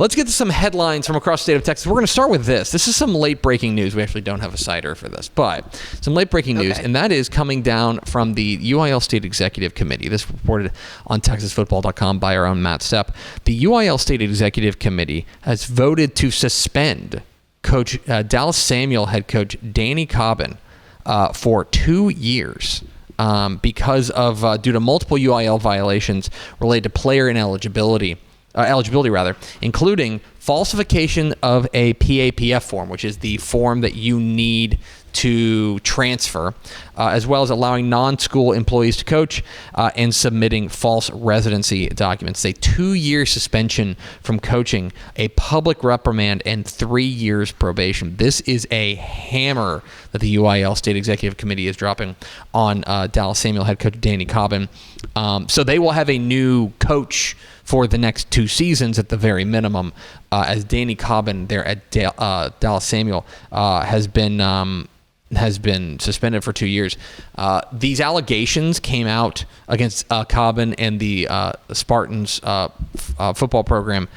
Let's get to some headlines from across the state of Texas. We're going to start with this. This is some late-breaking news. We actually don't have a cider for this, but some late-breaking news, and that is coming down from the UIL State Executive Committee. This reported on TexasFootball.com by our own Matt Stepp. The UIL State Executive Committee has voted to suspend Coach Dallas Samuel head coach Danny Cobbin for 2 years. Because of due to multiple UIL violations related to player ineligibility, including falsification of a PAPF form, which is the form that you need to transfer, as well as allowing non-school employees to coach and submitting false residency documents. A 2-year suspension from coaching, a public reprimand, and 3 years probation. This is a hammer that the UIL State Executive Committee is dropping on Dallas Samuel head coach Danny Cobbin. So they will have a new coach for the next 2 seasons at the very minimum, as Danny Cobbin there at Dallas Samuel has been suspended for 2 years. These allegations came out against Cobbin and the Spartans football program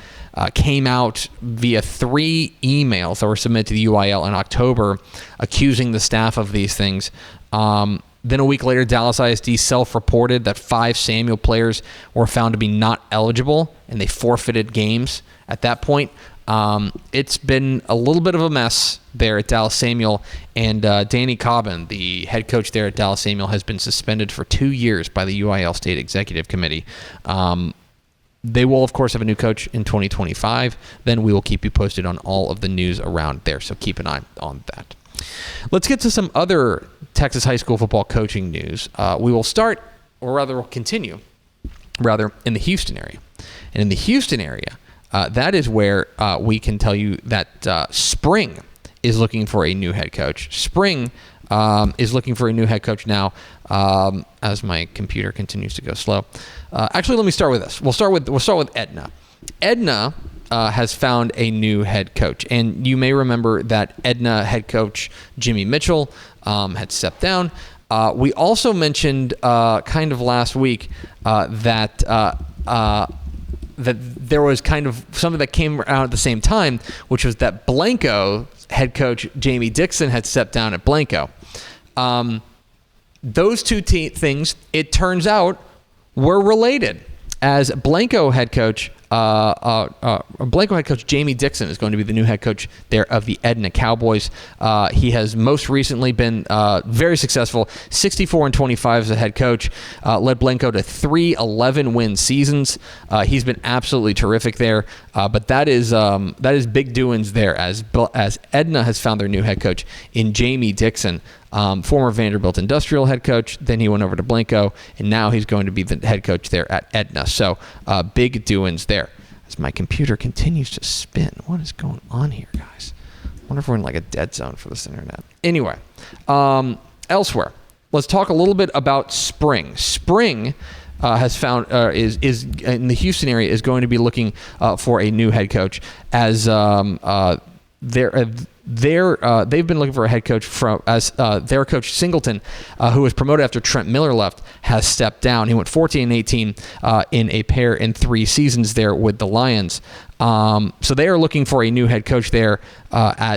came out via 3 emails that were submitted to the UIL in October accusing the staff of these things. Then a week later, Dallas ISD self-reported that 5 Samuel players were found to be not eligible, and they forfeited games at that point. It's been a little bit of a mess there at Dallas Samuel, and Danny Cobbin, the head coach there at Dallas Samuel, has been suspended for 2 years by the UIL State Executive Committee. They will, of course, have a new coach in 2025. Then we will keep you posted on all of the news around there, so keep an eye on that. Let's get to some other Texas high school football coaching news. We will start, or rather we'll continue, in the Houston area. And in the Houston area, that is where we can tell you that Spring is looking for a new head coach. Spring is looking for a new head coach now, as my computer continues to go slow. Actually, let me start with this. We'll start with Edna. Edna has found a new head coach, and you may remember that Edna head coach Jimmy Mitchell had stepped down. We also mentioned kind of last week that there was kind of something that came out at the same time, which was that Blanco head coach Jamie Dixon had stepped down at Blanco. Those two things, it turns out, were related, as Blanco head coach Jamie Dixon is going to be the new head coach there of the Edna Cowboys. He has most recently been very successful, 64-25 as a head coach, led Blanco to 3 11-win seasons. He's been absolutely terrific there, but that is big doings there as Edna has found their new head coach in Jamie Dixon. Former Vanderbilt Industrial head coach, then he went over to Blanco, and now he's going to be the head coach there at Edna. So big doings there. As my computer continues to spin, what is going on here, guys? I wonder if we're in like a dead zone for this internet. Anyway, elsewhere, let's talk a little bit about Spring. Spring has found is in the Houston area is going to be looking for a new head coach, as they've been looking for a head coach as their coach Singleton, who was promoted after Trent Miller left, has stepped down. He went 14-18 in a pair in 3 seasons there with the Lions. So they are looking for a new head coach there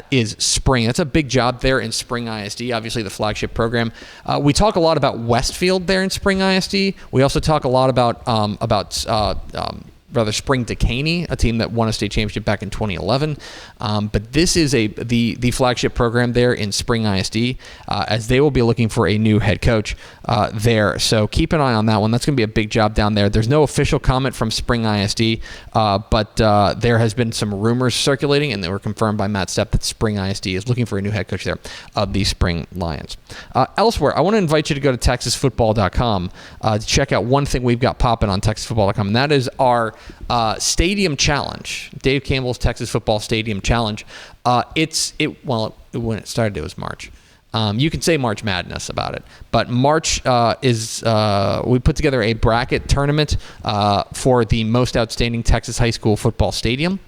is Spring. That's a big job there in Spring ISD, obviously the flagship program. We talk a lot about Westfield there in Spring ISD. We also talk a lot about Spring Decaney, a team that won a state championship back in 2011. But this is the flagship program there in Spring ISD, as they will be looking for a new head coach there. So keep an eye on that one. That's going to be a big job down there. There's no official comment from Spring ISD, but there has been some rumors circulating, and they were confirmed by Matt Stepp that Spring ISD is looking for a new head coach there of the Spring Lions. Elsewhere, I want to invite you to go to TexasFootball.com to check out one thing we've got popping on TexasFootball.com, and that is our Stadium Challenge, Dave Campbell's Texas Football Stadium Challenge. When it started, it was March. You can say March Madness about it, but March we put together a bracket tournament for the most outstanding Texas high school football stadium.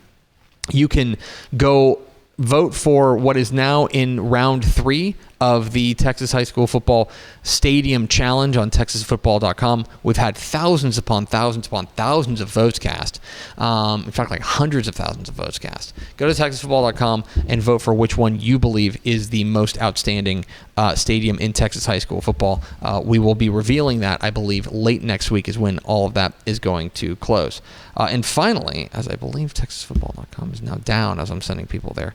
You can go vote for what is now in round 3 of the Texas High School Football Stadium Challenge on TexasFootball.com. We've had thousands upon thousands upon thousands of votes cast. In fact, like hundreds of thousands of votes cast. Go to TexasFootball.com and vote for which one you believe is the most outstanding stadium in Texas high school football. We will be revealing that, I believe, late next week is when all of that is going to close. And finally, as I believe TexasFootball.com is now down as I'm sending people there.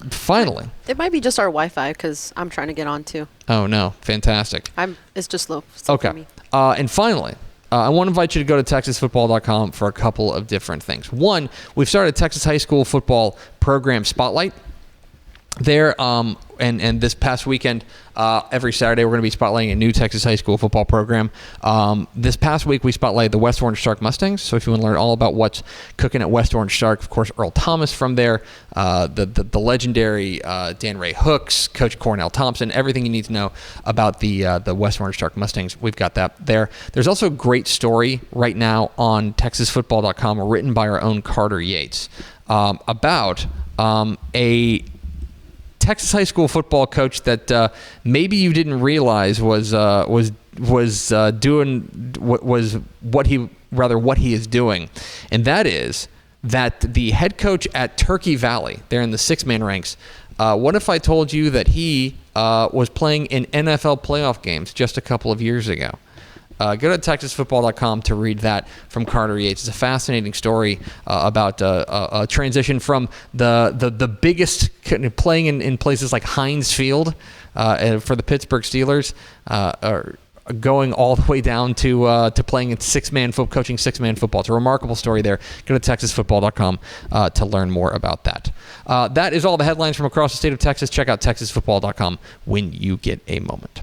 Finally, it might be just our Wi-Fi because I'm trying to get on too. Oh no, fantastic. It's just low. Okay. For me. And finally, I want to invite you to go to TexasFootball.com for a couple of different things. One, we've started a Texas High School Football Program Spotlight. There, and this past weekend, every Saturday we're going to be spotlighting a new Texas high school football program. This past week we spotlighted the West Orange Shark Mustangs. So if you want to learn all about what's cooking at West Orange Shark, of course Earl Thomas from there, the legendary Dan Ray Hooks, Coach Cornell Thompson, everything you need to know about the West Orange Shark Mustangs. We've got that there. There's also a great story right now on TexasFootball.com written by our own Carter Yates about a Texas high school football coach that maybe you didn't realize was doing what he is doing, and that is that the head coach at Turkey Valley, there in the 6-man ranks. What if I told you that he was playing in NFL playoff games just a couple of years ago? Go to TexasFootball.com to read that from Carter Yates. It's a fascinating story about a transition from the biggest playing in places like Heinz Field for the Pittsburgh Steelers, going all the way down to playing in coaching 6-man football. It's a remarkable story there. Go to TexasFootball.com to learn more about that. That is all the headlines from across the state of Texas. Check out TexasFootball.com when you get a moment.